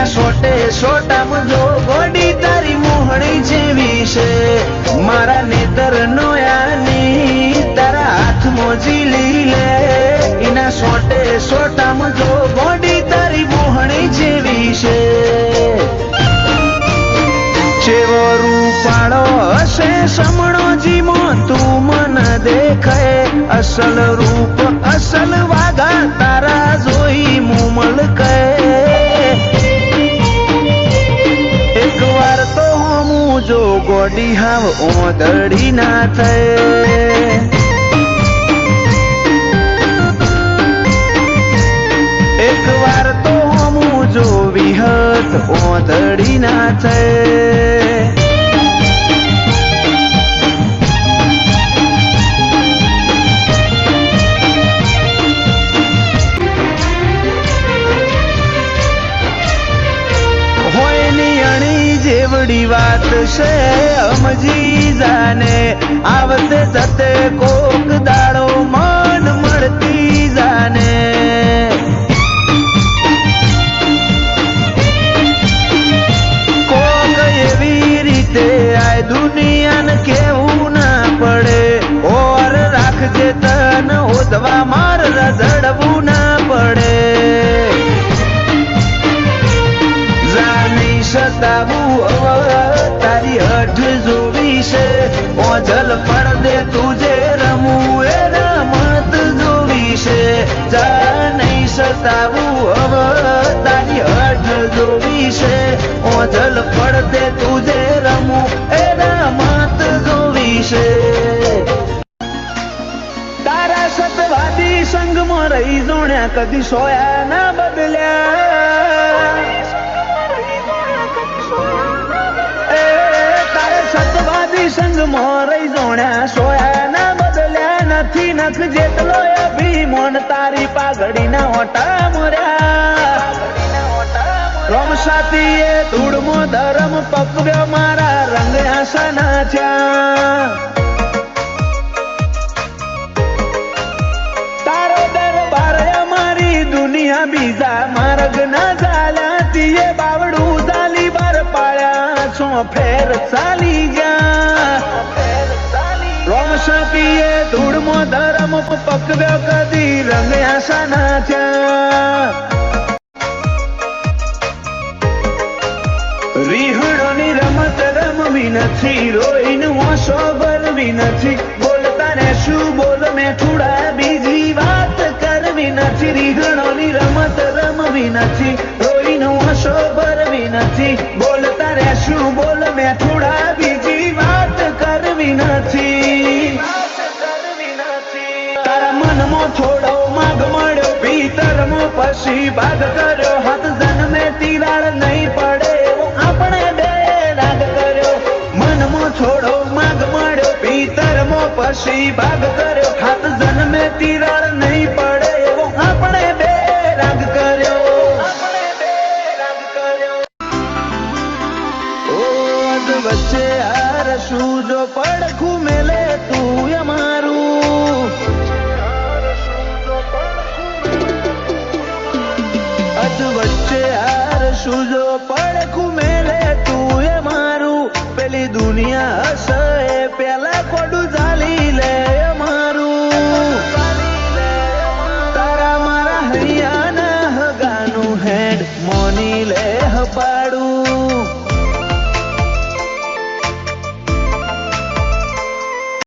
સોટે સોટામાં જો ગોડી તારી મોહણી જેવી છે મારા નેતર નોયાની તારા હાથમાં ઝીલી લે એના સોટે સોટામાં જો ગોડી તારી મોહણી જેવી છે ચેવો રૂપાળો હશે સમણો જીમો તું મન દેખાય અસલ રૂપ અસલ વાગા તારા જોઈ મુમલ કહે એક વાર તો હું જો ગોડી હાવ ઓદડી ના થાય એક વાર તો હું જો વિહત ઓદડી ના થાય જેવડી વાત છે સમજી જાને આવતે જતે કોક દાડો મન મળતી જાને કોક એવી રીતે આ દુનિયાને કેવું ના પડે ઓર રાખજે તન ઓદવા માર રઝડવું ના પડે સતાવું તારી હઠ જોવી છે ઓજલ પડદે તુજે રમવું એ રમત જોવી છે જા નહીં સતાવું તારી હઠ જોવી છે ઓજલ પડદે તુજે રમવું એ રમત જોવી છે તારા સતવાદી સંગમાં રહી જોણ્યા કદી સોયા ના બદલ્યા સતવાદી સંગમાં રહી જોણ્યા સોયા ના બદલ્યા નથી નખ જેટલો અભિમાન તારી પાઘડીના ઓટા મર્યા રોમ સાથીએ ધૂળમો ધરમ પકવ્યો મારા રંગ આસાના થયા તારો દરબાર અમારી દુનિયા બીજા માર્ગ ના ચાલ્યા તીએ બાવડું ચાલી બાર પાડ્યા છો ફેર ચાલી ગયા રોમ શકીએ ધૂળમો ધરમ પકવ્યો કદી રંગ આશા ના થયા રીહણોની રમત રમવી નથી રોઈને હોશો ભરવી નથી બોલતા ને શું બોલ મેઠુડા બીજી વાત કરવી નથી રીહણોની રમત રમવી નથી રોઈને હોશો ભરવી નથી બોલતા રે શું બોલ મેઠુડા બીજી વાત કરવી નથી તારા મનમાં થોડો માગ મળ્યો ભીતરમાં પછી ભાગ કર્યો હાથ જન્મે તિરાડ નહીં પડે આપણે બે રાગ કર્યો મનમાં થોડો માગ મળ્યો ભીતરમાં પછી ભાગ કર્યો હાથ જન્મે તિરાડ નહીં પડે આપણે બે રાગ કર્યો વચ્ચે હાર શું જો પડખું મેલે તું અમારું અજ વચ્ચે હાર શું જો પડખું મેલે તું અમારું પેલી દુનિયા હશે પેલા કોડું ચાલી લે અમારું તારા મારા હૈયાના હગાનું હેડ મોની લે હપાડું